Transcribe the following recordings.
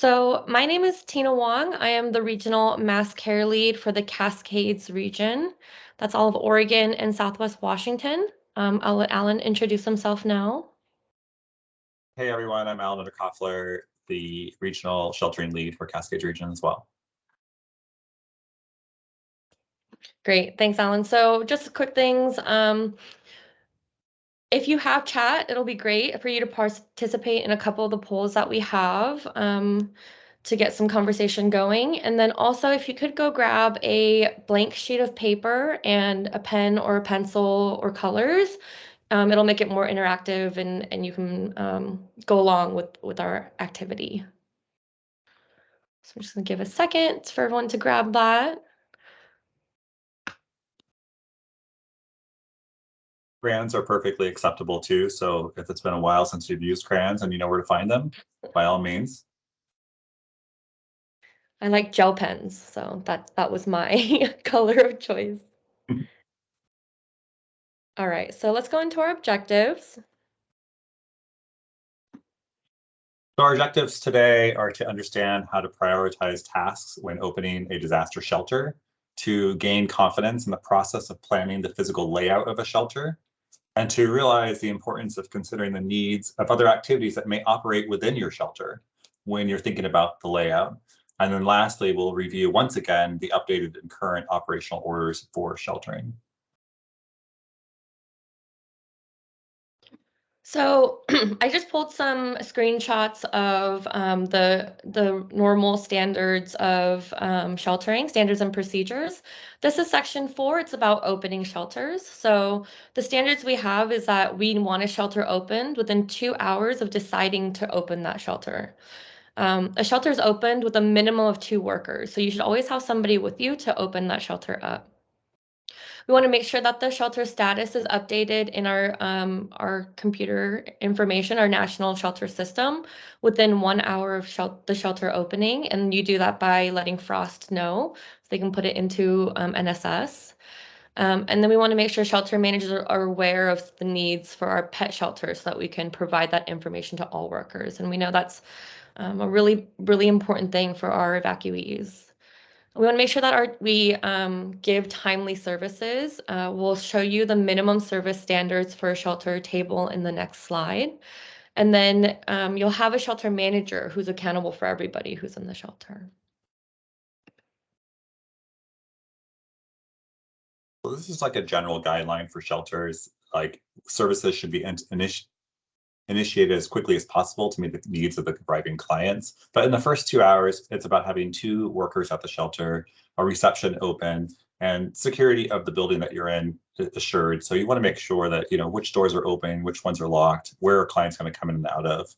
So my name is Tina Wong. I am the regional mass care lead for the Cascades region. That's all of Oregon and Southwest Washington. I'll let Alan introduce himself now. Hey everyone, I'm Alan Koffler, the regional sheltering lead for Cascades region as well. Great, thanks, Alan. So just quick things. If you have chat, it'll be great for you to participate in a couple of the polls that we have to get some conversation going. And then also, if you could go grab a blank sheet of paper and a pen or a pencil or colors, it'll make it more interactive and you can go along with our activity. So I'm just going to give a second for everyone to grab that. Crayons are perfectly acceptable too, so if it's been a while since you've used crayons and you know where to find them, by all means. I like gel pens, so that was my color of choice. All right, so let's go into our objectives. So our objectives today are to understand how to prioritize tasks when opening a disaster shelter, to gain confidence in the process of planning the physical layout of a shelter, and to realize the importance of considering the needs of other activities that may operate within your shelter when you're thinking about the layout. And then lastly, we'll review once again the updated and current operational orders for sheltering. So I just pulled some screenshots of the normal standards of sheltering, standards and procedures. This is section 4. It's about opening shelters. So the standards we have is that we want a shelter opened within 2 hours of deciding to open that shelter. A shelter is opened with a minimum of 2 workers. So you should always have somebody with you to open that shelter up. We want to make sure that the shelter status is updated in our computer information, our national shelter system, within 1 hour of the shelter opening. And you do that by letting Frost know so they can put it into NSS. And then we want to make sure shelter managers are aware of the needs for our pet shelter so that we can provide that information to all workers. And we know that's a really, really important thing for our evacuees. We want to make sure that we give timely services. We'll show you the minimum service standards for a shelter table in the next slide. And then you'll have a shelter manager who's accountable for everybody who's in the shelter. So this is like a general guideline for shelters. Like services should be initiated as quickly as possible to meet the needs of the arriving clients. But in the first 2 hours, it's about having 2 workers at the shelter, a reception open, and security of the building that you're in assured. So you want to make sure that, you know, which doors are open, which ones are locked, where are clients going to come in and out of.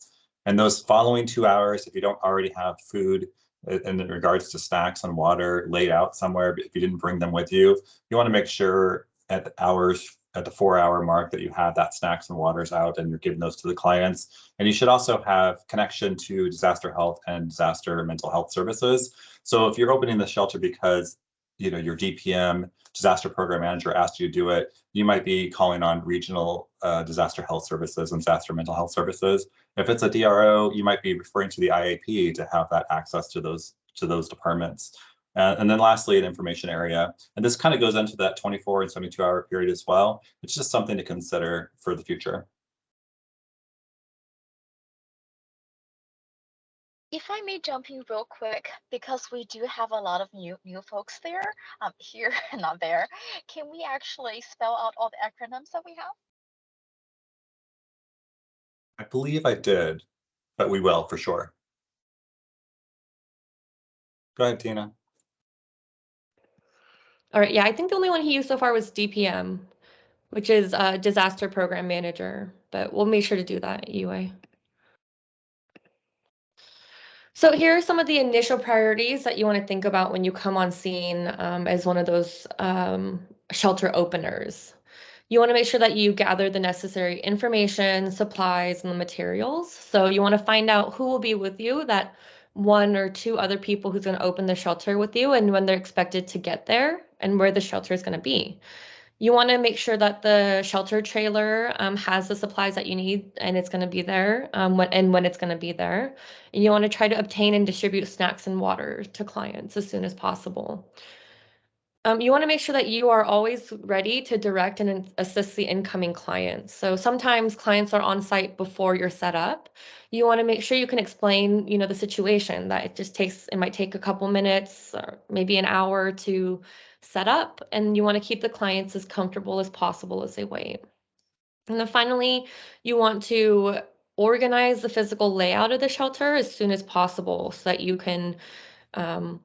And those following 2 hours, if you don't already have food in regards to snacks and water laid out somewhere, if you didn't bring them with you, you want to make sure at the 4 hour mark that you have that snacks and waters out and you're giving those to the clients. And you should also have connection to disaster health and disaster mental health services. So if you're opening the shelter because your DPM, disaster program manager, asked you to do it, you might be calling on regional disaster health services and disaster mental health services. If it's a DRO, you might be referring to the IAP to have that access to those departments. And then lastly, an information area. And this kind of goes into that 24 and 72-hour period as well. It's just something to consider for the future. If I may jump in real quick, because we do have a lot of new folks there, here and not there, can we actually spell out all the acronyms that we have? I believe I did, but we will for sure. Go ahead, Tina. All right, yeah, I think the only one he used so far was DPM, which is Disaster Program Manager, but we'll make sure to do that at UA. So here are some of the initial priorities that you want to think about when you come on scene as one of those shelter openers. You want to make sure that you gather the necessary information, supplies, and the materials. So you want to find out who will be with you, that 1 or 2 other people who's going to open the shelter with you, and when they're expected to get there, and where the shelter is going to be. You want to make sure that the shelter trailer has the supplies that you need and it's going to be there when it's going to be there. And you want to try to obtain and distribute snacks and water to clients as soon as possible. You want to make sure that you are always ready to direct and assist the incoming clients. So sometimes clients are on site before you're set up. You want to make sure you can explain, the situation, that it might take a couple minutes or maybe an hour to set up, and you want to keep the clients as comfortable as possible as they wait. And then finally, you want to organize the physical layout of the shelter as soon as possible so that you can um,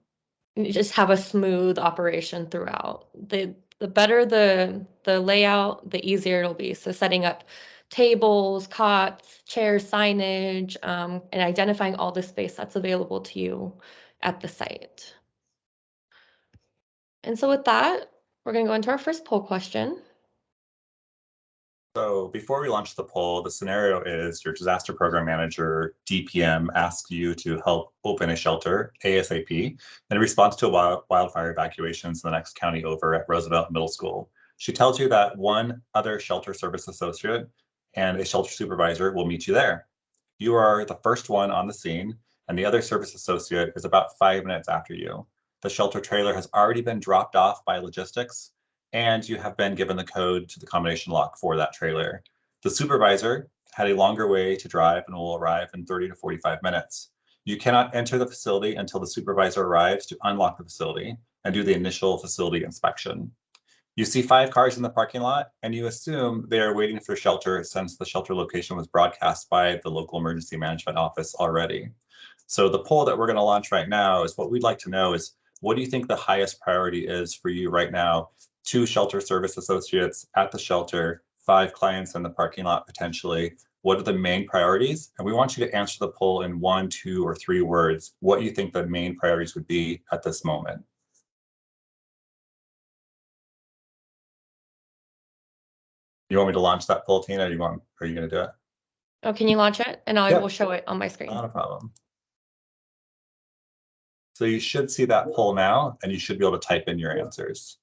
you just have a smooth operation throughout. The better the layout, the easier it'll be. So setting up tables, cots, chairs, signage, and identifying all the space that's available to you at the site. And so with that, we're going to go into our first poll question. So before we launch the poll, the scenario is your disaster program manager, DPM, asks you to help open a shelter ASAP in response to wildfire evacuations in the next county over at Roosevelt Middle School. She tells you that one other shelter service associate and a shelter supervisor will meet you there. You are the first one on the scene, and the other service associate is about 5 minutes after you. The shelter trailer has already been dropped off by logistics, and you have been given the code to the combination lock for that trailer. The supervisor had a longer way to drive and will arrive in 30 to 45 minutes. You cannot enter the facility until the supervisor arrives to unlock the facility and do the initial facility inspection. You see 5 cars in the parking lot, and you assume they are waiting for shelter since the shelter location was broadcast by the local emergency management office already. So the poll that we're going to launch right now is what we'd like to know is, what do you think the highest priority is for you right now? 2 shelter service associates at the shelter, 5 clients in the parking lot potentially. What are the main priorities? And we want you to answer the poll in 1, 2, or 3 words, what you think the main priorities would be at this moment. You want me to launch that poll, Tina? Are you going to do it? Oh, can you launch it? And I Yep. will show it on my screen. Not a problem. So you should see that poll now, and you should be able to type in your answers.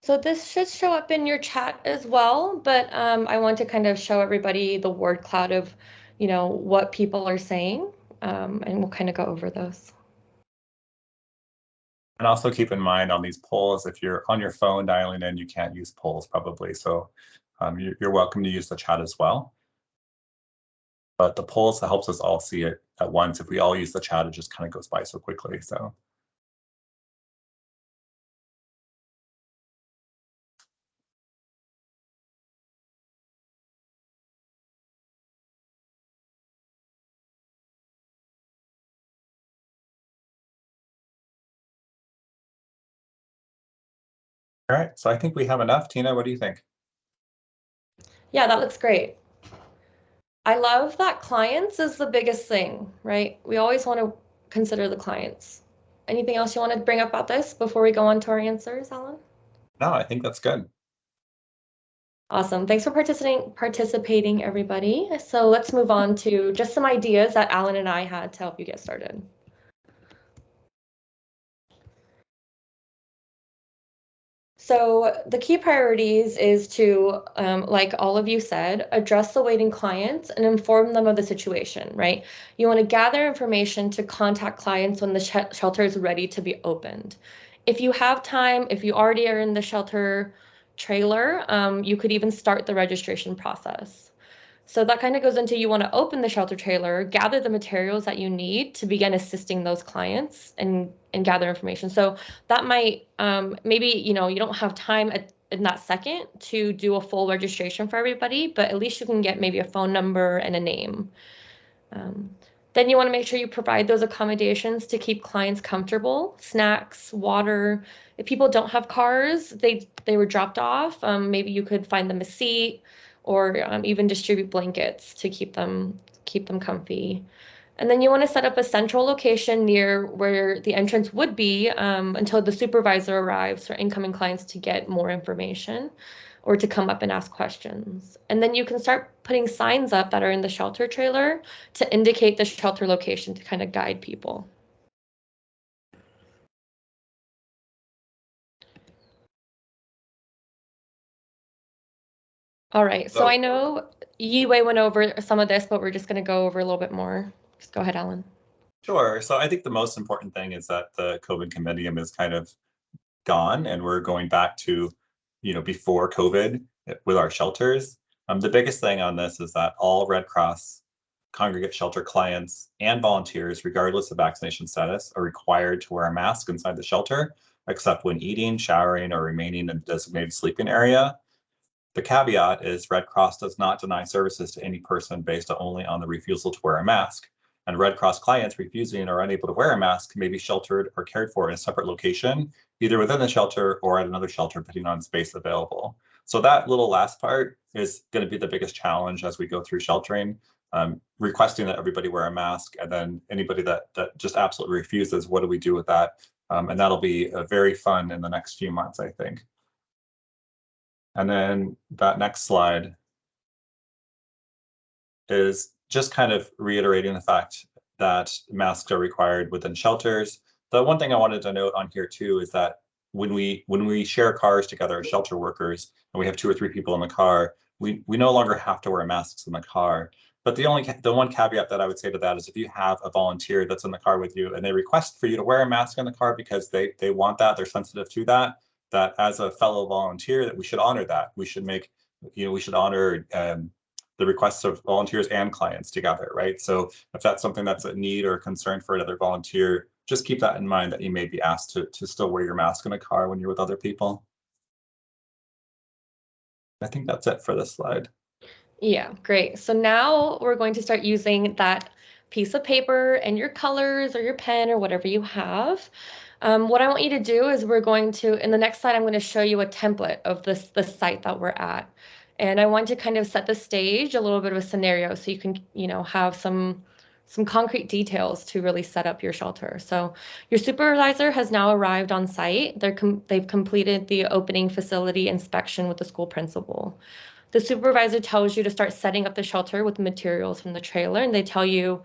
So this should show up in your chat as well, but I want to kind of show everybody the word cloud of, what people are saying, and we'll kind of go over those. And also keep in mind on these polls, if you're on your phone dialing in, you can't use polls probably. So you're welcome to use the chat as well. But the polls helps us all see it at once. If we all use the chat, it just kind of goes by so quickly. So. All right, so I think we have enough. Tina, what do you think? Yeah, that looks great. I love that clients is the biggest thing, right? We always want to consider the clients. Anything else you want to bring up about this before we go on to our answers, Alan? No, I think that's good. Awesome. Thanks for participating, everybody. So let's move on to just some ideas that Alan and I had to help you get started. So the key priorities is to, like all of you said, address the waiting clients and inform them of the situation, right? You want to gather information to contact clients when the shelter is ready to be opened. If you have time, if you already are in the shelter trailer, you could even start the registration process. So that kind of goes into, you want to open the shelter trailer, gather the materials that you need to begin assisting those clients and gather information. So that might maybe you don't have time in that second to do a full registration for everybody, but at least you can get maybe a phone number and a name. Then you want to make sure you provide those accommodations to keep clients comfortable, snacks, water. If people don't have cars, they were dropped off. Maybe you could find them a seat, or even distribute blankets to keep them comfy. And then you want to set up a central location near where the entrance would be until the supervisor arrives for incoming clients to get more information or to come up and ask questions. And then you can start putting signs up that are in the shelter trailer to indicate the shelter location to kind of guide people. All right, so I know Yue went over some of this, but we're just going to go over a little bit more. Just go ahead, Alan. Sure. So I think the most important thing is that the COVID compendium is kind of gone and we're going back to, before COVID with our shelters. The biggest thing on this is that all Red Cross congregate shelter clients and volunteers, regardless of vaccination status, are required to wear a mask inside the shelter, except when eating, showering, or remaining in the designated sleeping area. The caveat is Red Cross does not deny services to any person based only on the refusal to wear a mask. And Red Cross clients refusing or unable to wear a mask may be sheltered or cared for in a separate location, either within the shelter or at another shelter, depending on space available. So that little last part is going to be the biggest challenge as we go through sheltering, requesting that everybody wear a mask, and then anybody that just absolutely refuses, what do we do with that? And that'll be very fun in the next few months, I think. And then that next slide is just kind of reiterating the fact that masks are required within shelters. The one thing I wanted to note on here too is that when we share cars together as shelter workers and we have 2 or 3 people in the car, we no longer have to wear masks in the car. But the one caveat that I would say to that is if you have a volunteer that's in the car with you and they request for you to wear a mask in the car because they want that, they're sensitive to that, that as a fellow volunteer that we should honor that. We should honor the requests of volunteers and clients together, right? So if that's something that's a need or a concern for another volunteer, just keep that in mind that you may be asked to still wear your mask in a car when you're with other people. I think that's it for this slide. Yeah, great. So now we're going to start using that piece of paper and your colors or your pen or whatever you have. What I want you to do is we're going to, in the next slide, I'm going to show you a template of the site that we're at. And I want to kind of set the stage, a little bit of a scenario, so you can, have some concrete details to really set up your shelter. So your supervisor has now arrived on site. They've completed the opening facility inspection with the school principal. The supervisor tells you to start setting up the shelter with materials from the trailer, and they tell you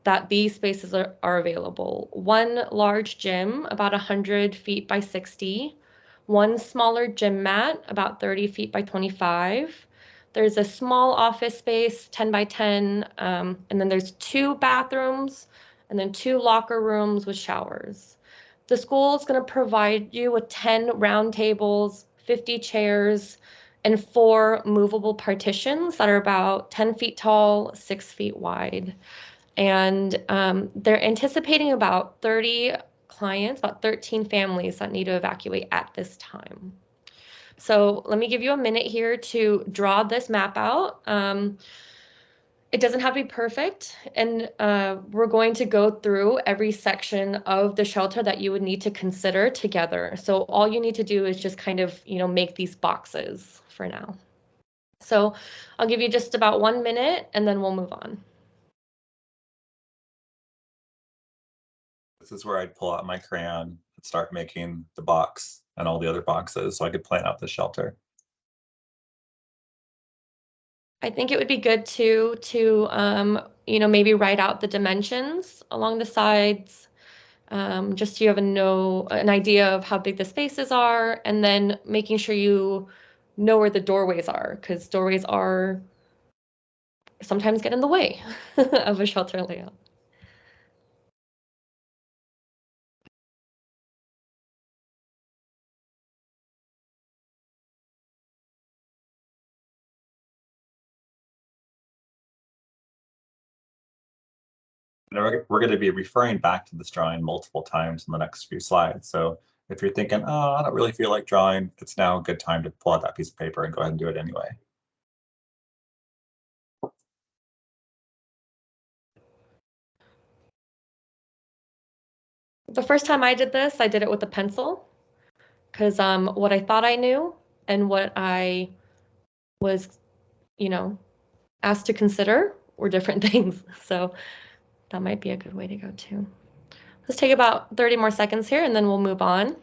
that these spaces are available. One large gym, about 100 feet by 60. One smaller gym mat, about 30 feet by 25. There's a small office space, 10 by 10, and then there's 2 bathrooms, and then 2 locker rooms with showers. The school is going to provide you with 10 round tables, 50 chairs, and 4 movable partitions that are about 10 feet tall, 6 feet wide. And they're anticipating about 30 clients, about 13 families that need to evacuate at this time. So let me give you a minute here to draw this map out. It doesn't have to be perfect, and we're going to go through every section of the shelter that you would need to consider together. So all you need to do is just kind of, make these boxes for now. So I'll give you just about 1 minute and then we'll move on. This is where I'd pull out my crayon and start making the box and all the other boxes so I could plan out the shelter. I think it would be good to maybe write out the dimensions along the sides, just so you have an idea of how big the spaces are, and then making sure you know where the doorways are, because doorways are sometimes get in the way of a shelter layout. And we're going to be referring back to this drawing multiple times in the next few slides. So if you're thinking, oh, I don't really feel like drawing, it's now a good time to pull out that piece of paper and go ahead and do it anyway. The first time I did this, I did it with a pencil because what I thought I knew and what I was, asked to consider were different things. So that might be a good way to go too. Let's take about 30 more seconds here and then we'll move on.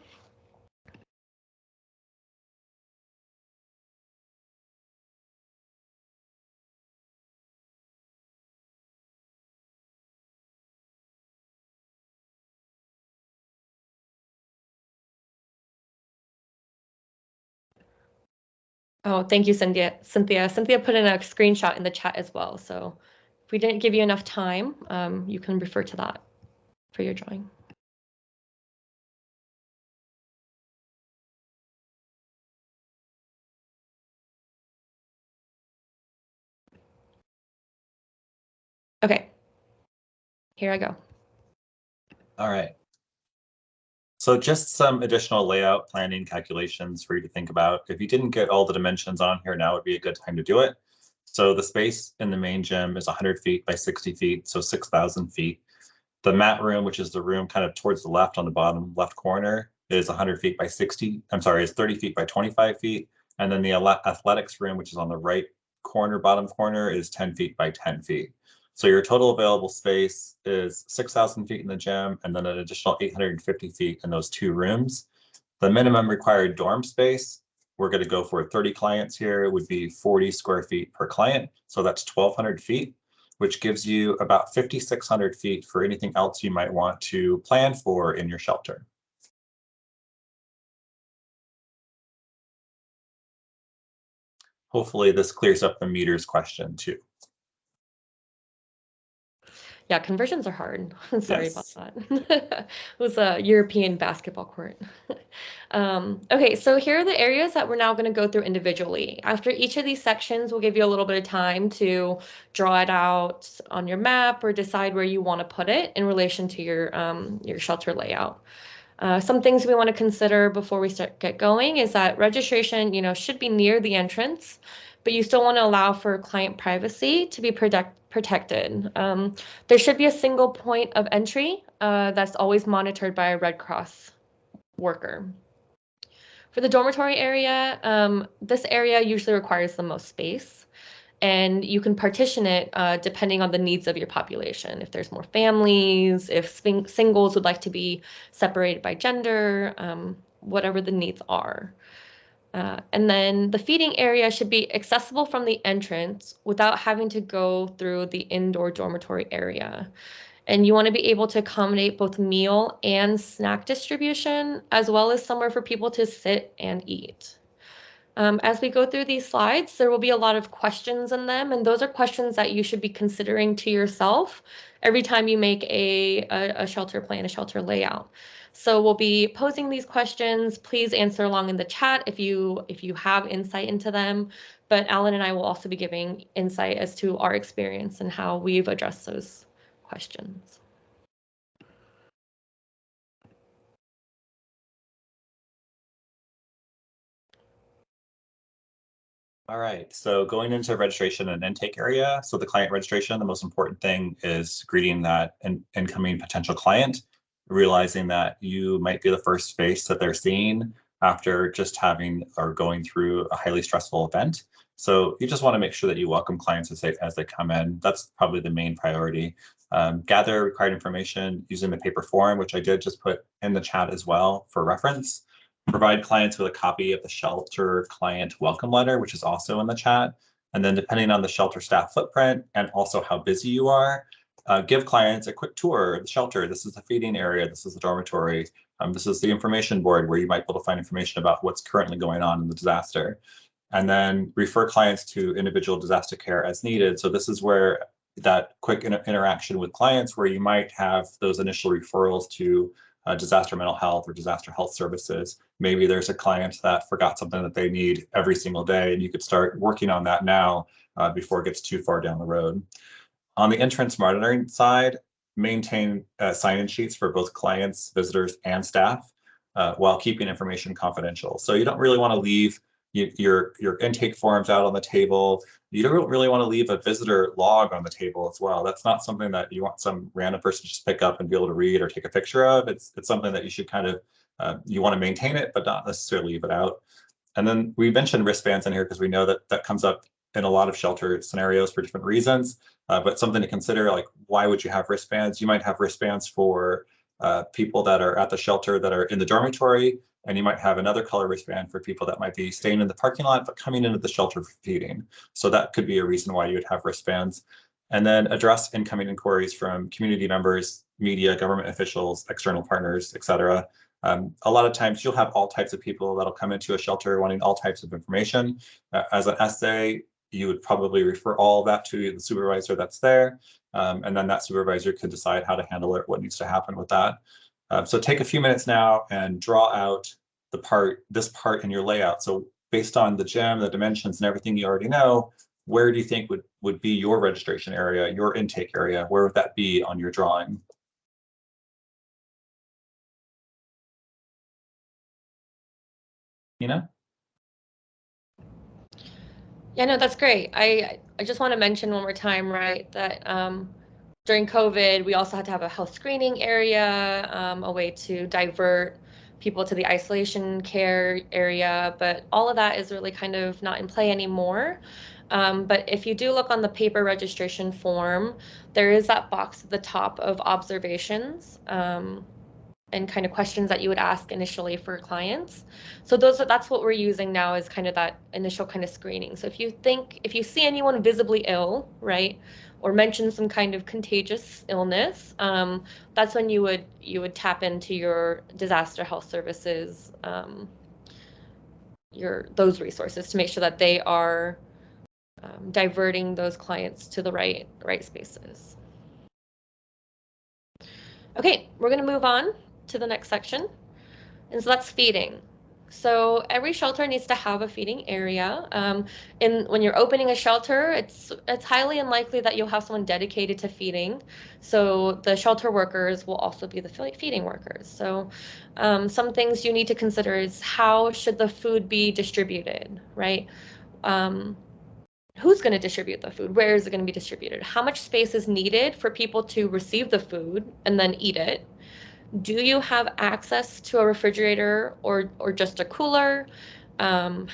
Oh, thank you, Cynthia. Cynthia put in a screenshot in the chat as well. So if we didn't give you enough time, you can refer to that for your drawing. Okay, here I go. All right. So just some additional layout planning calculations for you to think about. If you didn't get all the dimensions on here, now would be a good time to do it. So the space in the main gym is 100 feet by 60 feet, so 6,000 feet. The mat room, which is the room kind of towards the left on the bottom left corner, is 100 feet by 60. I'm sorry, it's 30 feet by 25 feet. And then the athletics room, which is on the right corner, bottom corner, is 10 feet by 10 feet. So your total available space is 6,000 feet in the gym and then an additional 850 feet in those two rooms. The minimum required dorm space, we're going to go for 30 clients here, would be 40 square feet per client. So that's 1,200 feet, which gives you about 5,600 feet for anything else you might want to plan for in your shelter. Hopefully this clears up the meters question too. Yeah, conversions are hard. Sorry Yes. about that. It was a European basketball court. Okay, so here are the areas that we're now going to go through individually. After each of these sections, we'll give you a little bit of time to draw it out on your map or decide where you want to put it in relation to your shelter layout. Some things we want to consider before we get going is that registration, should be near the entrance, but you still want to allow for client privacy to be protected. There should be a single point of entry that's always monitored by a Red Cross worker. For the dormitory area, this area usually requires the most space, and you can partition it depending on the needs of your population. If there's more families, if singles would like to be separated by gender, whatever the needs are. And then the feeding area should be accessible from the entrance without having to go through the indoor dormitory area. And you want to be able to accommodate both meal and snack distribution, as well as somewhere for people to sit and eat. As we go through these slides, there will be a lot of questions in them, and those are questions that you should be considering to yourself every time you make a shelter plan, a shelter layout. So we'll be posing these questions. Please answer along in the chat if you have insight into them. But Alan and I will also be giving insight as to our experience and how we've addressed those questions. All right, so going into registration and intake area. So the client registration, the most important thing is greeting that incoming potential client, realizing that you might be the first face that they're seeing after just having or going through a highly stressful event. So you just want to make sure that you welcome clients as they come in. That's probably the main priority. Gather required information using the paper form, which I did just put in the chat as well for reference. Provide clients with a copy of the shelter client welcome letter, which is also in the chat. And then depending on the shelter staff footprint and also how busy you are, give clients a quick tour of the shelter. This is the feeding area. This is the dormitory. This is the information board where you might be able to find information about what's currently going on in the disaster. And then refer clients to individual disaster care as needed. So this is where that quick interaction with clients where you might have those initial referrals to disaster mental health or disaster health services. Maybe there's a client that forgot something that they need every single day, and you could start working on that now before it gets too far down the road. On the entrance monitoring side, maintain sign-in sheets for both clients, visitors, and staff while keeping information confidential. So you don't really want to leave your intake forms out on the table. You don't really want to leave a visitor log on the table as well. That's not something that you want some random person to just pick up and be able to read or take a picture of. It's something that you should kind of, you want to maintain it, but not necessarily leave it out. And then we mentioned wristbands in here because we know that that comes up in a lot of shelter scenarios for different reasons, but something to consider, like why would you have wristbands? You might have wristbands for people that are at the shelter that are in the dormitory, and you might have another color wristband for people that might be staying in the parking lot but coming into the shelter for feeding. So that could be a reason why you would have wristbands. And then address incoming inquiries from community members, media, government officials, external partners, et cetera. A lot of times you'll have all types of people that'll come into a shelter wanting all types of information. As an essay, you would probably refer all of that to the supervisor that's there. And then that supervisor could decide how to handle it, what needs to happen with that. So take a few minutes now and draw out this part in your layout. So based on the gem, the dimensions, and everything you already know, where do you think would be your registration area, your intake area? Where would that be on your drawing? Tina? Yeah, no, that's great. I just want to mention one more time, right, that during COVID, we also had to have a health screening area, a way to divert people to the isolation care area, but all of that is really kind of not in play anymore. But if you do look on the paper registration form, there is that box at the top of observations. And kind of questions that you would ask initially for clients. So that's what we're using now is kind of that initial kind of screening. So if you see anyone visibly ill, right, or mention some kind of contagious illness, that's when you would tap into your disaster health services, those resources to make sure that they are diverting those clients to the right spaces. Okay, we're going to move on to the next section, and so that's feeding. So every shelter needs to have a feeding area. When you're opening a shelter, it's highly unlikely that you'll have someone dedicated to feeding. So the shelter workers will also be the feeding workers. So some things you need to consider is how should the food be distributed, right? Who's going to distribute the food? Where is it going to be distributed? How much space is needed for people to receive the food and then eat it? Do you have access to a refrigerator or just a cooler? Can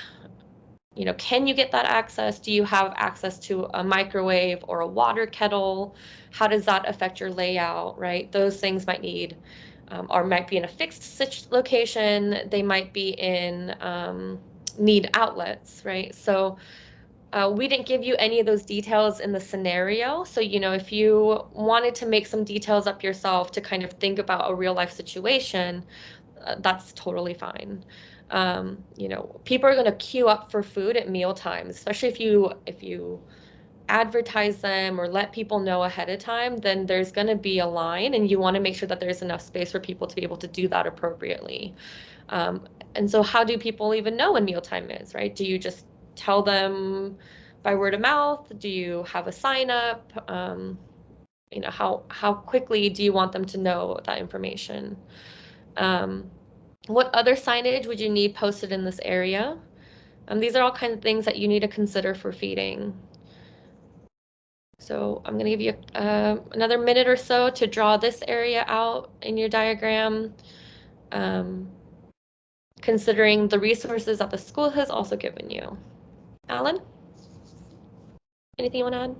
you get that access? Do you have access to a microwave or a water kettle? How does that affect your layout, right? Those things might need or might be in a fixed location. They might be in need outlets, right? So we didn't give you any of those details in the scenario. So, if you wanted to make some details up yourself to kind of think about a real life situation, that's totally fine. People are going to queue up for food at meal times, especially if you advertise them or let people know ahead of time, then there's going to be a line, and you want to make sure that there's enough space for people to be able to do that appropriately. And so how do people even know when mealtime is, right? Do you just tell them by word of mouth? Do you have a sign up? How quickly do you want them to know that information? What other signage would you need posted in this area? These are all kinds of things that you need to consider for feeding. So I'm going to give you another minute or so to draw this area out in your diagram, considering the resources that the school has also given you. Alan, anything you want to add?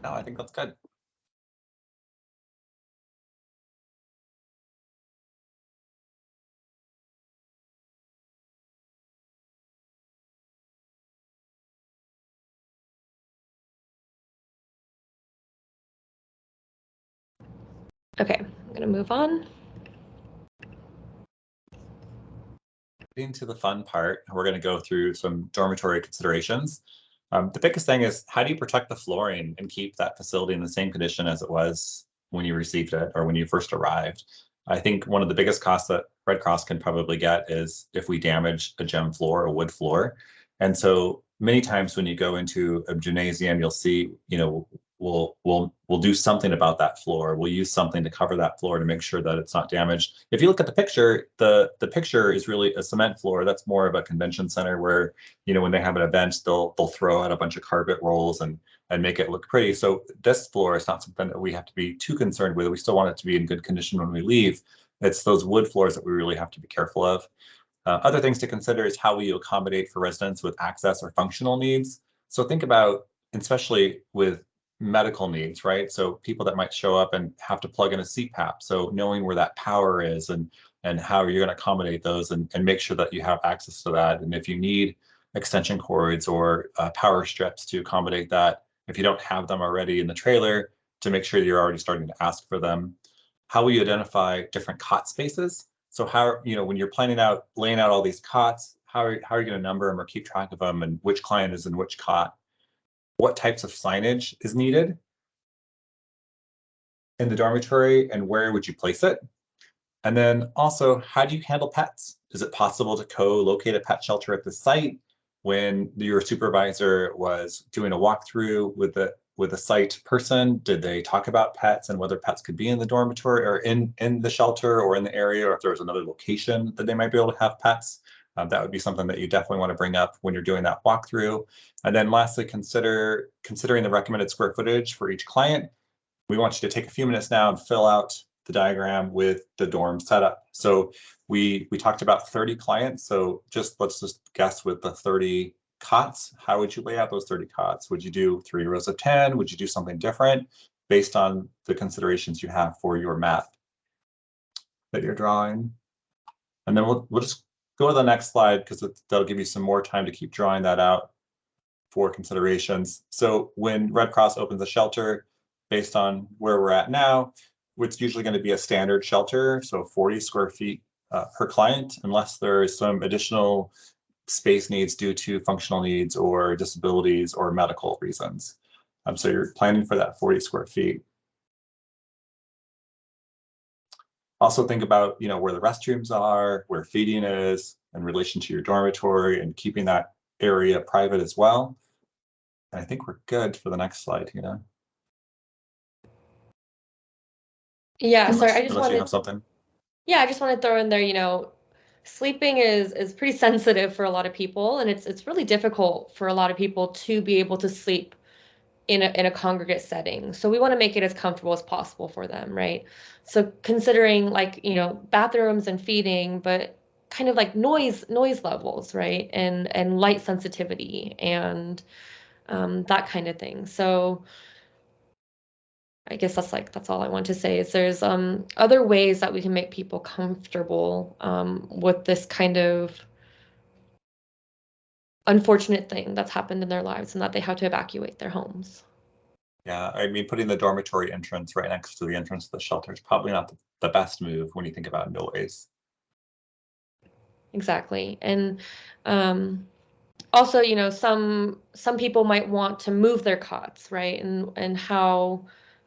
No, I think that's good. Okay, I'm going to move on. Into the fun part, we're going to go through some dormitory considerations. The biggest thing is, how do you protect the flooring and keep that facility in the same condition as it was when you received it or when you first arrived? I think one of the biggest costs that Red Cross can probably get is if we damage a gem floor, a wood floor. And so many times when you go into a gymnasium, you'll see, we'll do something about that floor. We'll use something to cover that floor to make sure that it's not damaged. If you look at the picture, the picture is really a cement floor. That's more of a convention center where, when they have an event, they'll throw out a bunch of carpet rolls and make it look pretty. So this floor is not something that we have to be too concerned with. We still want it to be in good condition when we leave. It's those wood floors that we really have to be careful of. Other things to consider is how we accommodate for residents with access or functional needs. So think about, especially with medical needs, right? So people that might show up and have to plug in a CPAP. So knowing where that power is and how you're going to accommodate those and make sure that you have access to that. And if you need extension cords or power strips to accommodate that, if you don't have them already in the trailer, to make sure you're already starting to ask for them. How we identify different cot spaces. So how, when you're laying out all these cots, how are you going to number them or keep track of them, and which client is in which cot? What types of signage is needed in the dormitory, and where would you place it? And then also, how do you handle pets? Is it possible to co-locate a pet shelter at the site? When your supervisor was doing a walkthrough with the site person, did they talk about pets and whether pets could be in the dormitory or in the shelter or in the area, or if there was another location that they might be able to have pets? That would be something that you definitely want to bring up when you're doing that walkthrough. And then lastly, considering the recommended square footage for each client. We want you to take a few minutes now and fill out the diagram with the dorm setup. So we talked about 30 clients. So let's just guess with the 30 cots, how would you lay out those 30 cots? Would you do 3 rows of 10? Would you do something different based on the considerations you have for your map that you're drawing? And then we'll just go to the next slide, because that'll give you some more time to keep drawing that out for considerations. So when Red Cross opens a shelter, based on where we're at now, it's usually going to be a standard shelter, so 40 square feet per client, unless there is some additional space needs due to functional needs or disabilities or medical reasons. So you're planning for that 40 square feet. Also think about, where the restrooms are, where feeding is in relation to your dormitory, and keeping that area private as well. And I think we're good for the next slide, Tina. Yeah, sorry, I just Unless you wanted, have something. yeah, I just want to throw in there, sleeping is pretty sensitive for a lot of people, and it's really difficult for a lot of people to be able to sleep in a congregate setting. So we want to make it as comfortable as possible for them, right? So considering like, bathrooms and feeding, but kind of like noise levels, right? And light sensitivity and that kind of thing. So I guess that's all I want to say is there's other ways that we can make people comfortable with this kind of unfortunate thing that's happened in their lives and that they had to evacuate their homes. Yeah, I mean, putting the dormitory entrance right next to the entrance to the shelter is probably not the best move when you think about noise. Exactly. And also, some people might want to move their cots, right? And how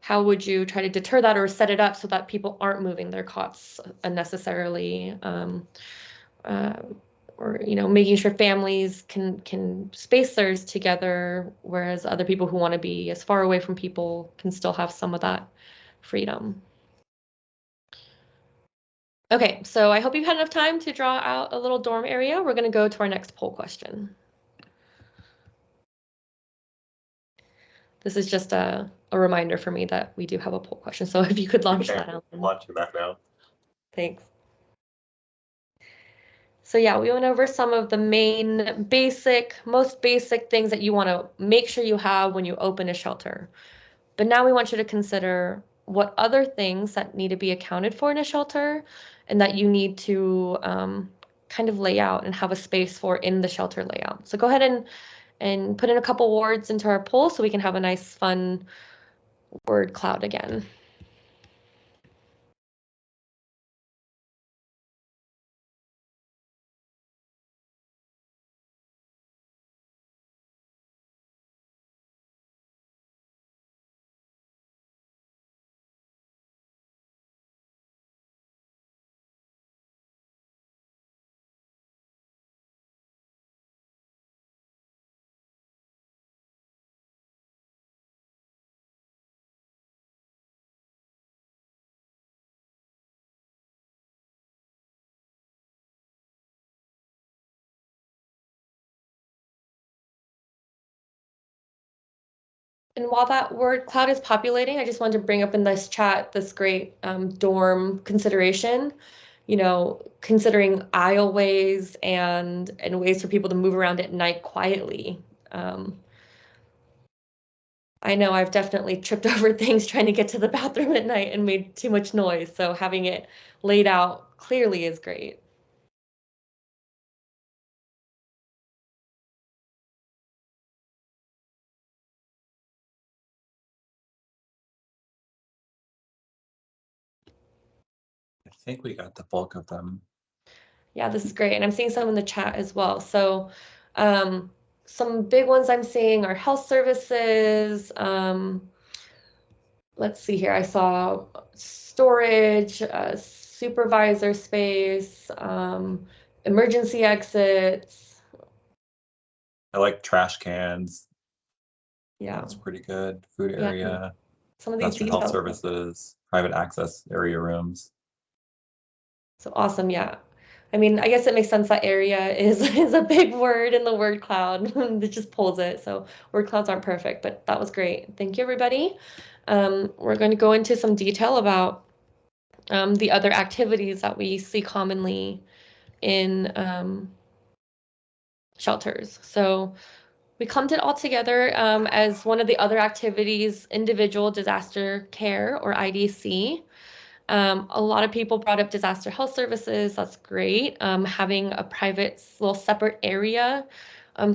would you try to deter that or set it up so that people aren't moving their cots unnecessarily? Uh, or making sure families can space theirs together, whereas other people who want to be as far away from people can still have some of that freedom. Okay, so I hope you've had enough time to draw out a little dorm area. We're going to go to our next poll question. This is just a reminder for me that we do have a poll question. So if you could launch that, Alan. Launch that now. Thanks. So yeah, we went over some of the main most basic things that you want to make sure you have when you open a shelter. But now we want you to consider what other things that need to be accounted for in a shelter and that you need to kind of lay out and have a space for in the shelter layout. So go ahead and put in a couple words into our poll so we can have a nice, fun word cloud again. while that word cloud is populating, I just wanted to bring up in this chat this great dorm consideration, considering aisleways and ways for people to move around at night quietly. I know I've definitely tripped over things trying to get to the bathroom at night and made too much noise, so having it laid out clearly is great. I think we got the bulk of them. Yeah, this is great. And I'm seeing some in the chat as well. So some big ones I'm seeing are health services. Let's see here. I saw storage, supervisor space, emergency exits. I like trash cans. Yeah. That's pretty good. Food Yeah. area, Some of these master health details. services, private access area rooms. So awesome. Yeah. I mean, I guess it makes sense that area is a big word in the word cloud. It just pulls it. So word clouds aren't perfect, but that was great. Thank you, everybody. We're going to go into some detail about the other activities that we see commonly in shelters. So we clumped it all together as one of the other activities, individual disaster care or IDC. A lot of people brought up disaster health services. That's great. Having a private little separate area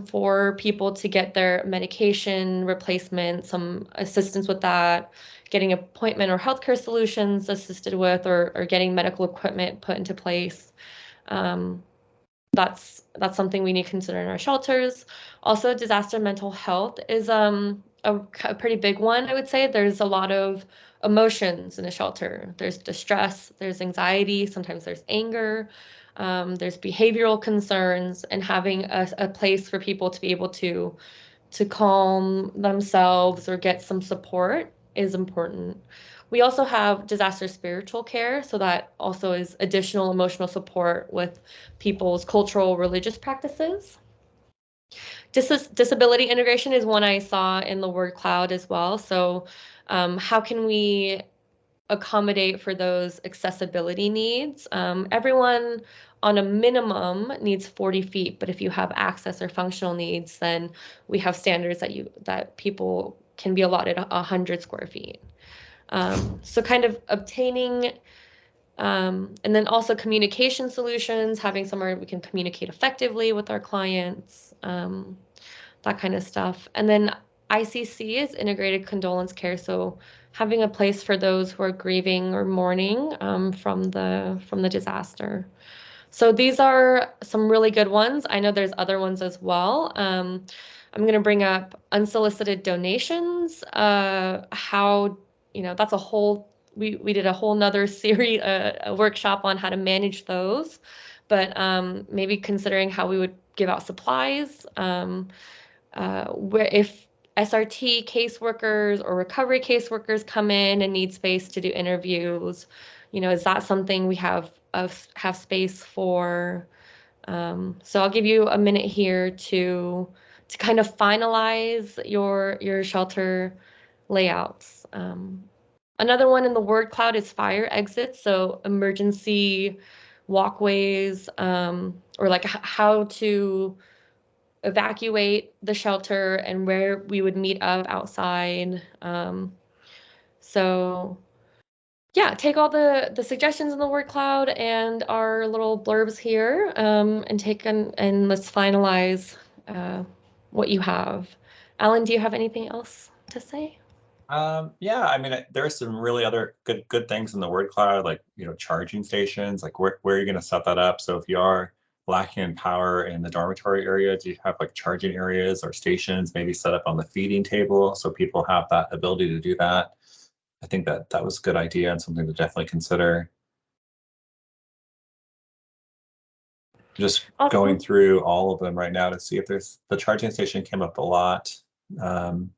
for people to get their medication replacement, some assistance with that, getting appointment or healthcare solutions assisted with, or getting medical equipment put into place. That's something we need to consider in our shelters. Also, disaster mental health is a pretty big one, I would say. There's a lot of emotions in a shelter. There's distress, there's anxiety, sometimes there's anger, there's behavioral concerns, and having a place for people to be able to calm themselves or get some support is important. We also have disaster spiritual care, so that also is additional emotional support with people's cultural religious practices. Disability integration is one I saw in the word cloud as well. So how can we accommodate for those accessibility needs? Everyone on a minimum needs 40 feet, but if you have access or functional needs, then we have standards that people can be allotted 100 square feet. So kind of obtaining, and then also communication solutions, having somewhere we can communicate effectively with our clients, that kind of stuff. And then ICC is integrated condolence care, so having a place for those who are grieving or mourning from the disaster. So these are some really good ones. I know there's other ones as well. I'm going to bring up unsolicited donations. How, that's a whole, we did a whole nother series, a workshop on how to manage those, but maybe considering how we would give out supplies, where if SRT caseworkers or recovery caseworkers come in and need space to do interviews, is that something we have space for? So I'll give you a minute here to kind of finalize your shelter layouts. Another one in the word cloud is fire exits, so emergency walkways, or like how to evacuate the shelter and where we would meet up outside. So yeah, take all the suggestions in the word cloud and our little blurbs here, and let's finalize what you have. Alan, do you have anything else to say? Yeah, I mean, there's some really other good things in the word cloud, like, charging stations, like where are you going to set that up? So if you are lacking in power in the dormitory area, do you have like charging areas or stations maybe set up on the feeding table so people have that ability to do that? I think that was a good idea and something to definitely consider. Just Awesome. going through all of them right now to see if the charging station came up a lot. And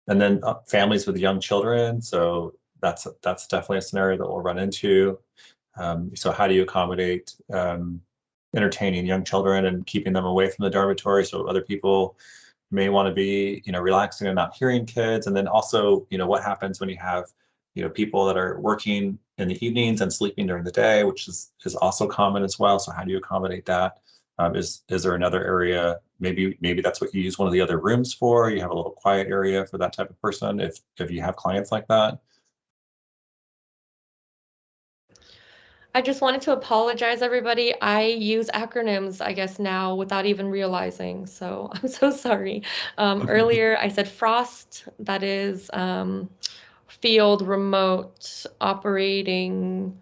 then families with young children. So that's definitely a scenario that we'll run into. So how do you accommodate entertaining young children and keeping them away from the dormitory so other people may want to be, relaxing and not hearing kids. And then also, what happens when you have, people that are working in the evenings and sleeping during the day, which is also common as well. So how do you accommodate that? Is there another area? Maybe that's what you use one of the other rooms for. You have a little quiet area for that type of person if you have clients like that. I just wanted to apologize, everybody. I use acronyms, I guess, now without even realizing. So I'm so sorry. Earlier, I said FROST, that is Field Remote Operating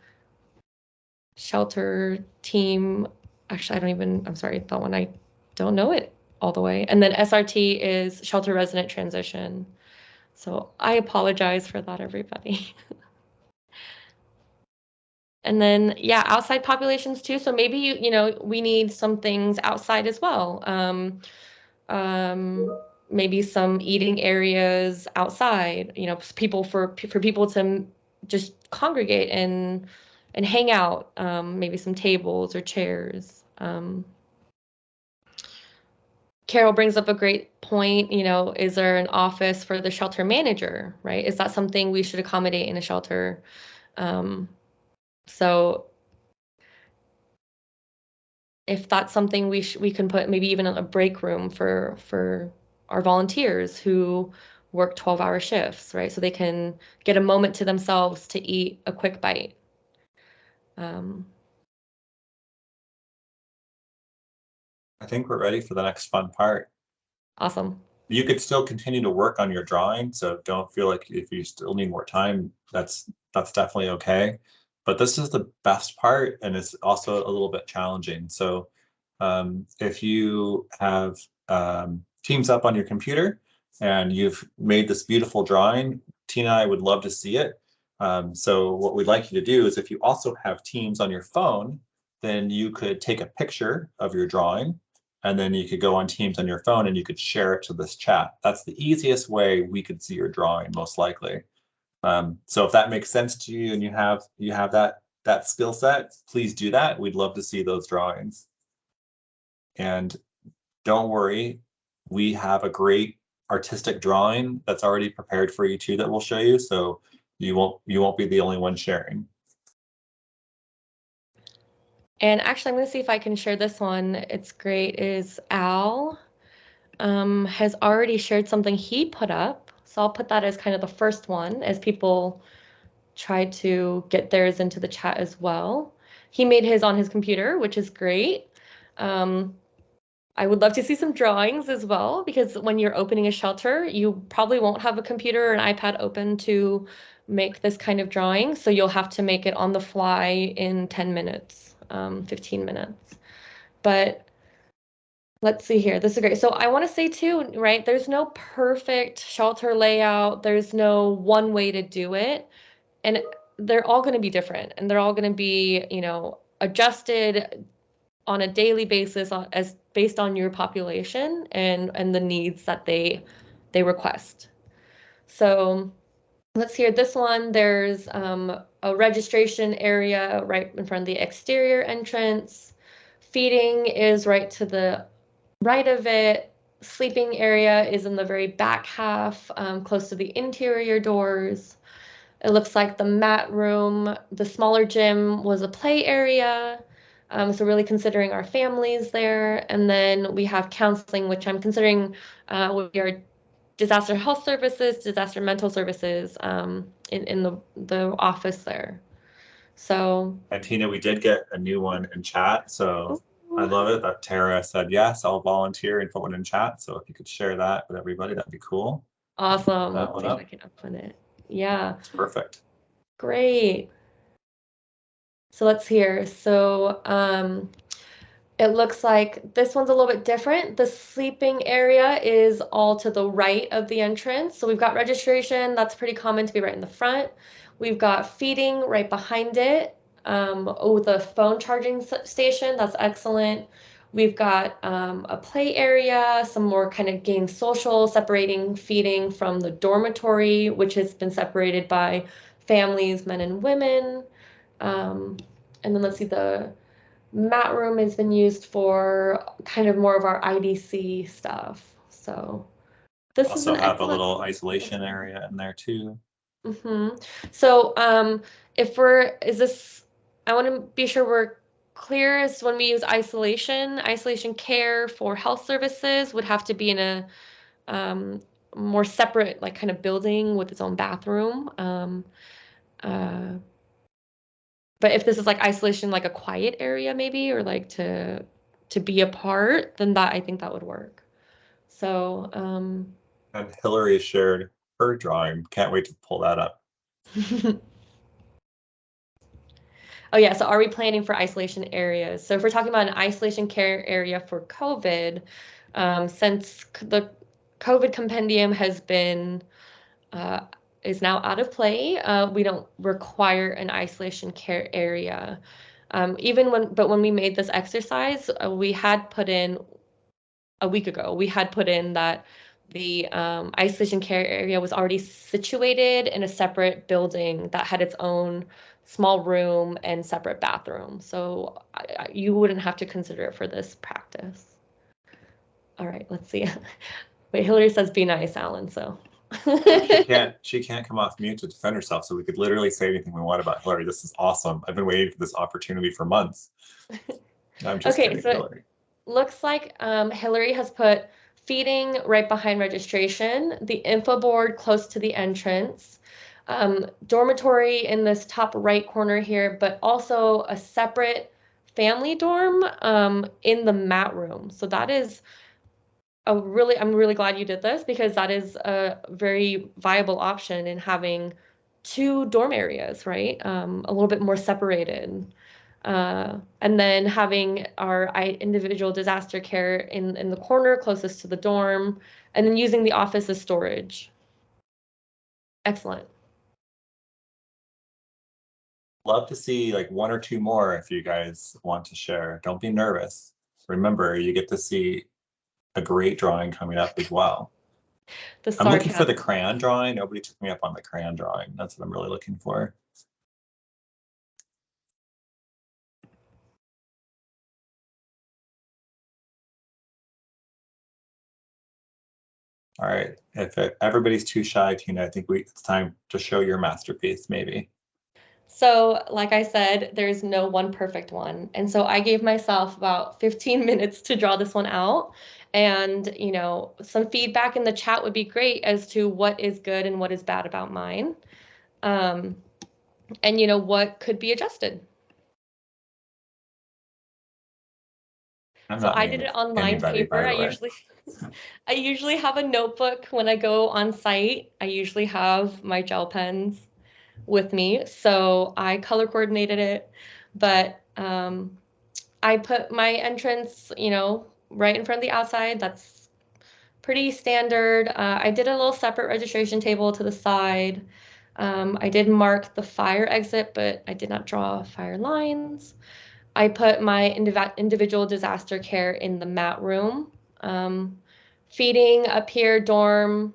Shelter Team. Actually, I'm sorry, that one, I don't know it all the way. And then SRT is Shelter Resident Transition. So I apologize for that, everybody. And then, yeah, outside populations too. So maybe, we need some things outside as well. Maybe some eating areas outside, for people to just congregate and hang out. Maybe some tables or chairs. Carol brings up a great point, is there an office for the shelter manager, right? Is that something we should accommodate in a shelter? So if that's something we can put maybe even in a break room for our volunteers who work 12-hour shifts, right? So they can get a moment to themselves to eat a quick bite. I think we're ready for the next fun part. Awesome. You could still continue to work on your drawing, so don't feel like if you still need more time, that's definitely okay. But this is the best part, and it's also a little bit challenging. So if you have Teams up on your computer and you've made this beautiful drawing, Tina and I would love to see it. So what we'd like you to do is if you also have Teams on your phone, then you could take a picture of your drawing and then you could go on Teams on your phone and you could share it to this chat. That's the easiest way we could see your drawing, most likely. So if that makes sense to you and you have that skill set, please do that. We'd love to see those drawings. And don't worry, we have a great artistic drawing that's already prepared for you too that we'll show you. So you won't be the only one sharing. And actually, I'm going to see if I can share this one. It's great. Is Al has already shared something he put up. So I'll put that as kind of the first one as people try to get theirs into the chat as well. He made his on his computer, which is great. I would love to see some drawings as well, because when you're opening a shelter, you probably won't have a computer or an iPad open to make this kind of drawing. So you'll have to make it on the fly in 10 minutes, 15 minutes. But let's see here. This is great. So I want to say too, right? There's no perfect shelter layout. There's no one way to do it. And they're all going to be different, and they're all going to be, adjusted on a daily basis as based on your population and the needs that they request. So let's hear this one. There's a registration area right in front of the exterior entrance. Feeding is right to the right of it. Sleeping area is in the very back half, close to the interior doors. It looks like the mat room, the smaller gym was a play area. So really considering our families there. And then we have counseling, which I'm considering we are disaster health services, disaster mental services in the office there. So. And Tina, we did get a new one in chat. So I love it that Tara said, yes, I'll volunteer and put one in chat. So if you could share that with everybody, that'd be cool. Awesome. Let's see if I can open it. Yeah. It's perfect. Great. So let's hear. So it looks like this one's a little bit different. The sleeping area is all to the right of the entrance. So we've got registration. That's pretty common to be right in the front. We've got feeding right behind it. The phone charging station. That's excellent. We've got a play area, some more kind of game social, separating feeding from the dormitory, which has been separated by families, men and women. And then let's see, the mat room has been used for kind of more of our IDC stuff. So this is Also an have a excellent. little isolation area in there too. So I want to be sure we're clear as when we use isolation care for health services would have to be in a um, more separate, like kind of building with its own bathroom. Uh, but if this is like isolation, like a quiet area maybe, or like to be apart, then that I think that would work. So And Hillary shared her drawing. Can't wait to pull that up. Oh yeah, so are we planning for isolation areas? So if we're talking about an isolation care area for COVID, since the COVID compendium has been uh, is now out of play, we don't require an isolation care area. But when we made this exercise, we had put in a week ago, we had put in that the isolation care area was already situated in a separate building that had its own small room and separate bathroom. So you wouldn't have to consider it for this practice. All right, let's see. Wait, Hillary says be nice, Alan, so. She can't come off mute to defend herself, so we could literally say anything we want about Hillary. This is awesome. I've been waiting for this opportunity for months. I'm just Okay, kidding, so Hillary. looks like Hillary has put feeding right behind registration, the info board close to the entrance, dormitory in this top right corner here, but also a separate family dorm in the mat room. So that is I'm really glad you did this because that is a very viable option in having two dorm areas, right? A little bit more separated. And then having our individual disaster care in the corner closest to the dorm, and then using the office as storage. Excellent. Love to see like one or two more if you guys want to share. Don't be nervous. Remember, you get to see a great drawing coming up as well. The I'm looking for the sarcasm. crayon drawing. Nobody took me up on the crayon drawing. That's what I'm really looking for. All right. If everybody's too shy, Tina, I think it's time to show your masterpiece, maybe. So, like I said, there's no one perfect one. And so I gave myself about 15 minutes to draw this one out. And, some feedback in the chat would be great as to what is good and what is bad about mine. And, what could be adjusted. I'm So not I did naming it on lined anybody, paper. by the I way. usually I usually have a notebook when I go on site. I usually have my gel pens with me. So I color coordinated it, but I put my entrance, right in front of the outside. That's pretty standard. I did a little separate registration table to the side. I did mark the fire exit, but I did not draw fire lines. I put my individual disaster care in the mat room. Feeding up here, dorm.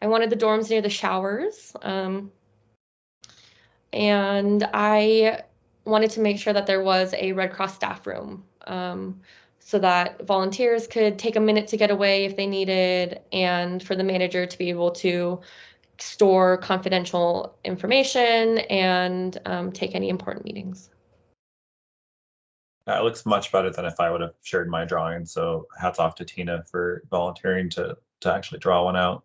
I wanted the dorms near the showers. And I wanted to make sure that there was a Red Cross staff room so that volunteers could take a minute to get away if they needed, and for the manager to be able to store confidential information and take any important meetings. That looks much better than if I would have shared my drawing. So hats off to Tina for volunteering to actually draw one out.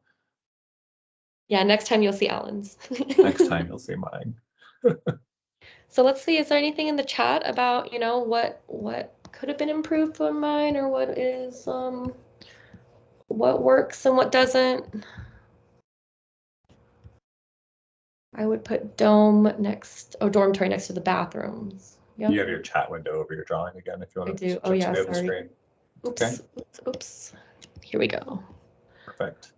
Yeah, next time you'll see Alan's. Next time you'll see mine. So let's see, is there anything in the chat about, what could have been improved on mine, or what works and what doesn't? I would put dormitory next to the bathrooms. Yep. You have your chat window over your drawing again if you I want to do. Oh yeah, share the sorry. screen. Oops, Okay. oops. Here we go. Perfect.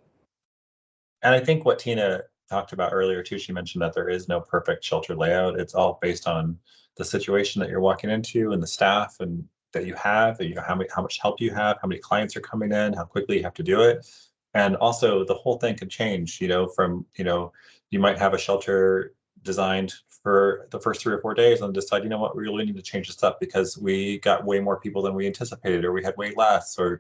And I think what Tina talked about earlier too, she mentioned that there is no perfect shelter layout. It's all based on the situation that you're walking into and the staff and that you have, and how much help you have, how many clients are coming in, how quickly you have to do it. And also the whole thing could change, from, you might have a shelter designed for the first 3 or 4 days and decide, we really need to change this up because we got way more people than we anticipated, or we had way less, or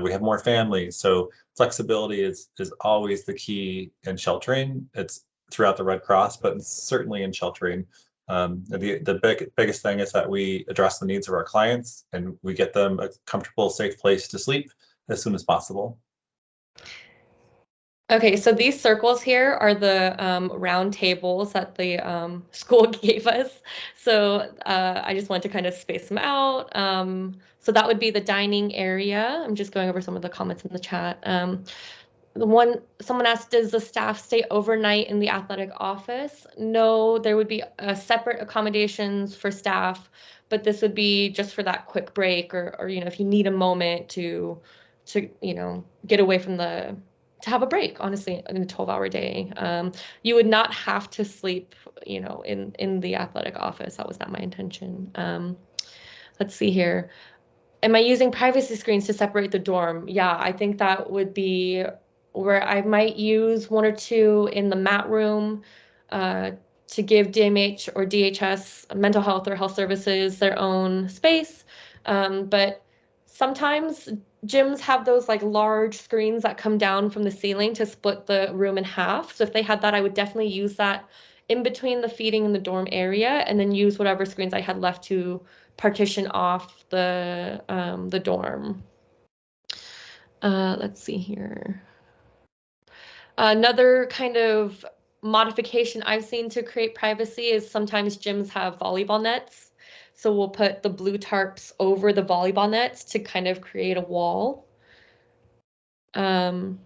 We have more families. So flexibility is always the key in sheltering. It's throughout the Red Cross, but certainly in sheltering. The biggest thing is that we address the needs of our clients and we get them a comfortable, safe place to sleep as soon as possible. Okay, so these circles here are the round tables that the school gave us. So I just want to kind of space them out. So that would be the dining area. I'm just going over some of the comments in the chat. Someone asked, does the staff stay overnight in the athletic office? No, there would be separate accommodations for staff, but this would be just for that quick break or if you need a moment to get away from to have a break, honestly, in a 12-hour day. You would not have to sleep, in the athletic office. That was not my intention. Let's see here. Am I using privacy screens to separate the dorm? Yeah, I think that would be where I might use one or two in the mat room uh, to give DMH or DHS, mental health or health services, their own space. But sometimes gyms have those like large screens that come down from the ceiling to split the room in half. So if they had that, I would definitely use that in between the feeding and the dorm area, and then use whatever screens I had left to partition off the dorm. Let's see here. Another kind of modification I've seen to create privacy is sometimes gyms have volleyball nets. So we'll put the blue tarps over the volleyball nets to kind of create a wall. Some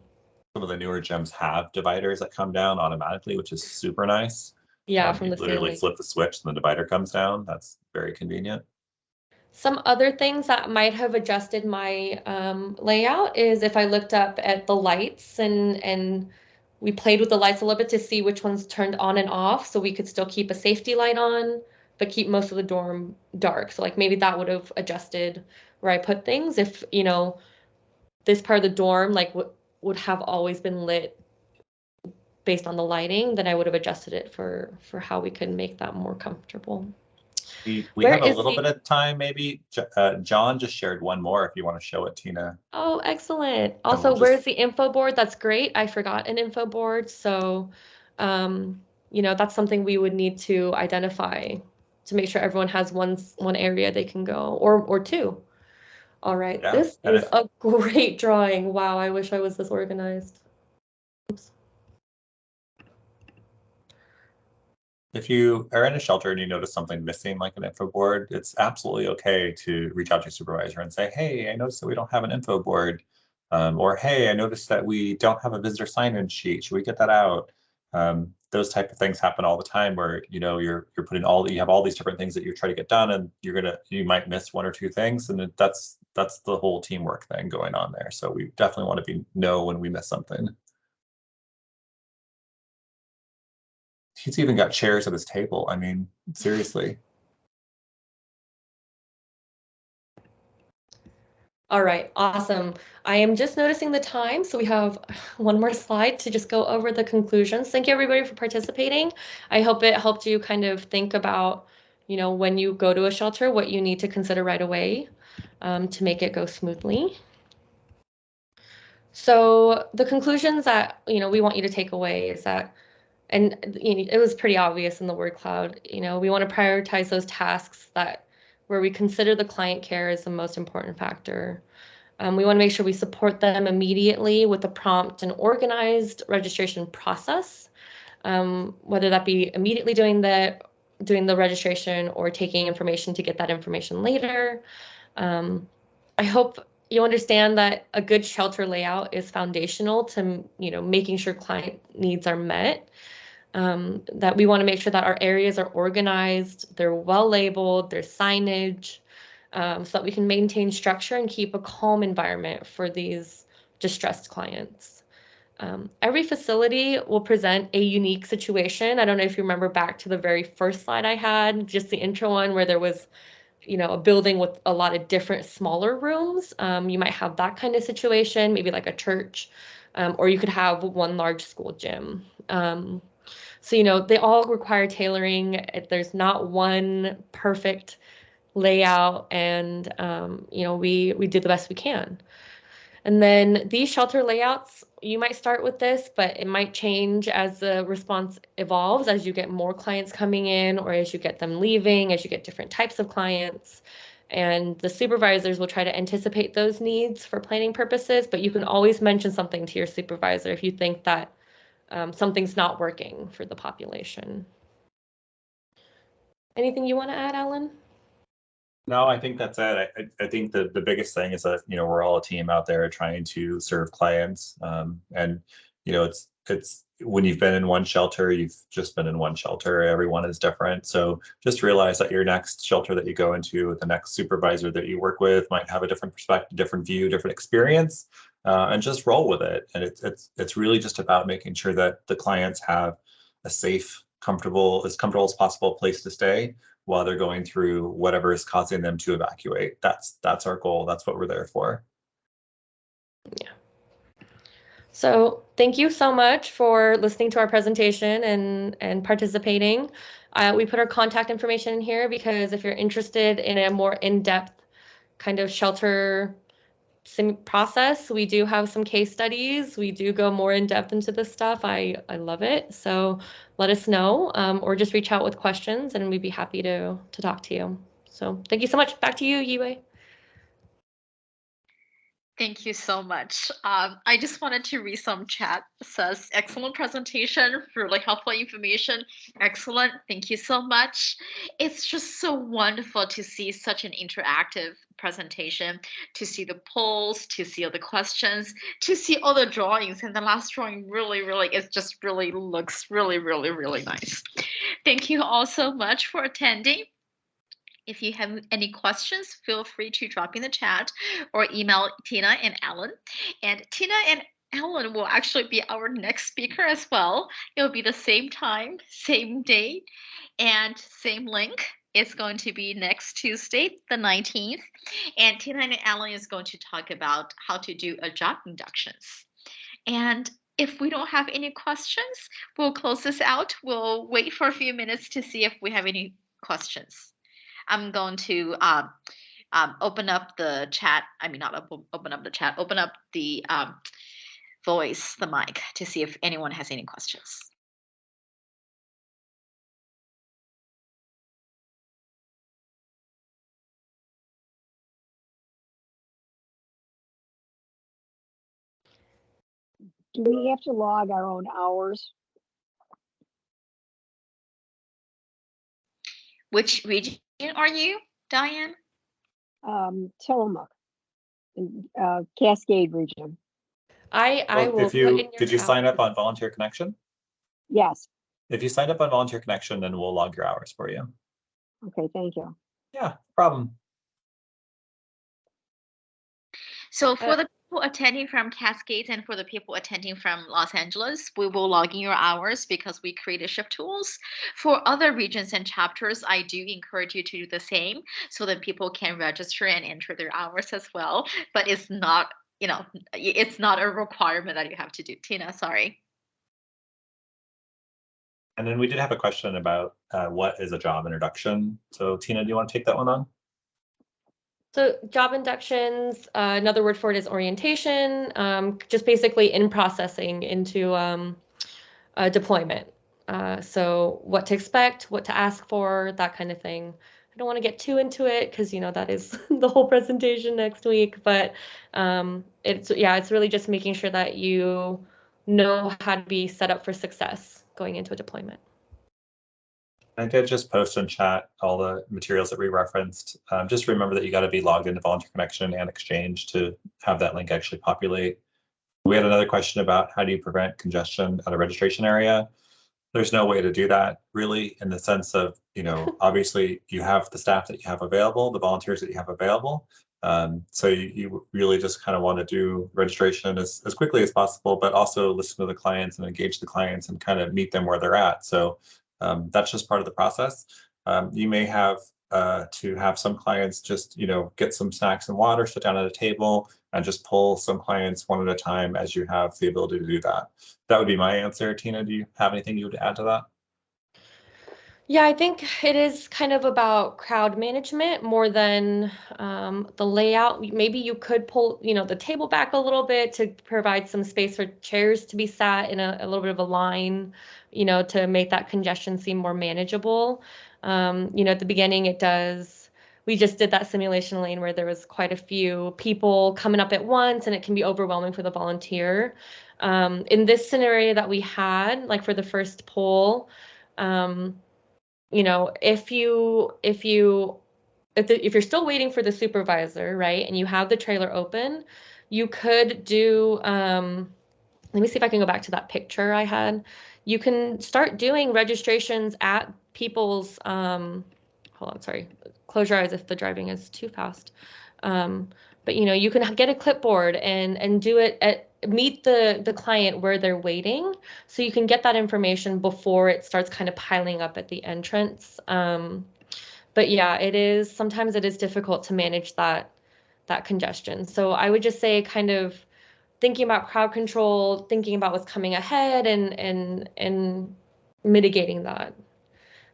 of the newer gyms have dividers that come down automatically, which is super nice. Yeah, from you the literally ceiling. flip the switch and the divider comes down. That's very convenient. Some other things that might have adjusted my layout is if I looked up at the lights and we played with the lights a little bit to see which ones turned on and off, so we could still keep a safety light on, but keep most of the dorm dark. So like maybe that would have adjusted where I put things if, this part of the dorm like would have always been lit based on the lighting, then I would have adjusted it for how we could make that more comfortable. We Where have a is little the bit of time, maybe. John just shared one more if you want to show it, Tina. Oh, excellent. And we'll Also, just where's the info board? That's great. I forgot an info board. So, that's something we would need to identify to make sure everyone has one area they can go or two. All right. yeah. This And is a great drawing. Wow, I wish I was this organized. Oops. if you are in a shelter and you notice something missing, like an info board, it's absolutely okay to reach out to your supervisor and say, hey, I noticed that we don't have an info board. Or, hey, I noticed that we don't have a visitor sign-in sheet. Should we get that out? Those type of things happen all the time where, you're putting you have all these different things that you're trying to get done and you might miss one or two things. And that's the whole teamwork thing going on there. So we definitely want to know when we miss something. He's even got chairs at his table. I mean, seriously. All right, awesome. I am just noticing the time, so we have one more slide to just go over the conclusions. Thank you everybody for participating. I hope it helped you kind of think about, when you go to a shelter, what you need to consider right away to make it go smoothly. So the conclusions that, we want you to take away is that, and it was pretty obvious in the word cloud, we want to prioritize those tasks where we consider the client care as the most important factor. We want to make sure we support them immediately with a prompt and organized registration process, whether that be immediately doing the registration or taking information to get that information later. I hope you understand that a good shelter layout is foundational to making sure client needs are met. That we want to make sure that our areas are organized, they're well labeled, there's signage, so that we can maintain structure and keep a calm environment for these distressed clients. Every facility will present a unique situation. I don't know if you remember back to the very first slide I had, just the intro one where there was, a building with a lot of different smaller rooms. You might have that kind of situation, maybe like a church, or you could have one large school gym. So, they all require tailoring. There's not one perfect layout, and we do the best we can. And then these shelter layouts, you might start with this, but it might change as the response evolves, as you get more clients coming in, or as you get them leaving, as you get different types of clients. And the supervisors will try to anticipate those needs for planning purposes, but you can always mention something to your supervisor if you think that something's not working for the population. Anything you want to add, Alan? No, I think that's it. I think the biggest thing is that, we're all a team out there trying to serve clients. And, it's when you've been in one shelter, you've just been in one shelter. Everyone is different. So just realize that your next shelter that you go into, the next supervisor that you work with might have a different perspective, different view, different experience, and just roll with it. And it's really just about making sure that the clients have a safe, as comfortable as possible place to stay while they're going through whatever is causing them to evacuate. That's our goal. That's what we're there for. Yeah. So thank you so much for listening to our presentation and participating. We put our contact information in here because if you're interested in a more in-depth kind of shelter process, we do have some case studies. We do go more in depth into this stuff. I love it. So let us know, or just reach out with questions and we'd be happy to talk to you. So thank you so much. Back to you, Yue. Thank you so much. I just wanted to read some chat. It says, excellent presentation, really helpful information. Excellent. Thank you so much. It's just so wonderful to see such an interactive presentation, to see the polls, to see all the questions, to see all the drawings. And the last drawing really, it just really looks really, really nice. Thank you all so much for attending. If you have any questions, feel free to drop in the chat or email Tina and Alan. And Tina and Alan will actually be our next speaker as well. It will be the same time, same day, and same link. It's going to be next Tuesday, the 19th. And Tina and Alan is going to talk about how to do a job inductions. And if we don't have any questions, we'll close this out. We'll wait for a few minutes to see if we have any questions. I'm going to open up the chat. I mean, not open up the chat, open up the voice, the mic, to see if anyone has any questions. Do we have to log our own hours? Which region are you, Diane? Tillamook, Cascade region. I will put in your Did you sign up on Volunteer Connection? Yes. If you signed up on Volunteer Connection, then we'll log your hours for you. Okay, thank you. Yeah, no problem. So for the people attending from Cascades and for the people attending from Los Angeles, we will log in your hours because we created shift tools. For other regions and chapters, I do encourage you to do the same so that people can register and enter their hours as well. But it's not, it's not a requirement that you have to do. Tina, sorry. And then we did have a question about what is a job introduction. So Tina, do you want to take that one on? So job inductions, another word for it is orientation, just basically in processing into deployment. So what to expect, what to ask for, that kind of thing. I don't want to get too into it because that is the whole presentation next week, but it's really just making sure that you know how to be set up for success going into a deployment. I did just post in chat all the materials that we referenced. Just remember that you got to be logged into Volunteer Connection and Exchange to have that link actually populate. We had another question about how do you prevent congestion at a registration area? There's no way to do that really, in the sense of, obviously you have the staff that you have available, the volunteers that you have available. So you really just kind of want to do registration as quickly as possible, but also listen to the clients and engage the clients and kind of meet them where they're at. So that's just part of the process. You may have to have some clients just, get some snacks and water, sit down at a table, and just pull some clients one at a time as you have the ability to do that. That would be my answer. Tina, do you have anything you would add to that? Yeah, I think it is kind of about crowd management more than the layout. Maybe you could pull, the table back a little bit to provide some space for chairs to be sat in a little bit of a line, to make that congestion seem more manageable. At the beginning, we just did that simulation lane where there was quite a few people coming up at once, and it can be overwhelming for the volunteer. In this scenario that we had, like for the first poll, um, if you're still waiting for the supervisor, right, and you have the trailer open, you could do, let me see if I can go back to that picture I had. You can start doing registrations at people's, hold on, sorry, close your eyes if the driving is too fast. But you can get a clipboard and do it meet the client where they're waiting, so you can get that information before it starts kind of piling up at the entrance. But yeah, sometimes it is difficult to manage that congestion. So I would just say kind of thinking about crowd control, thinking about what's coming ahead and mitigating that.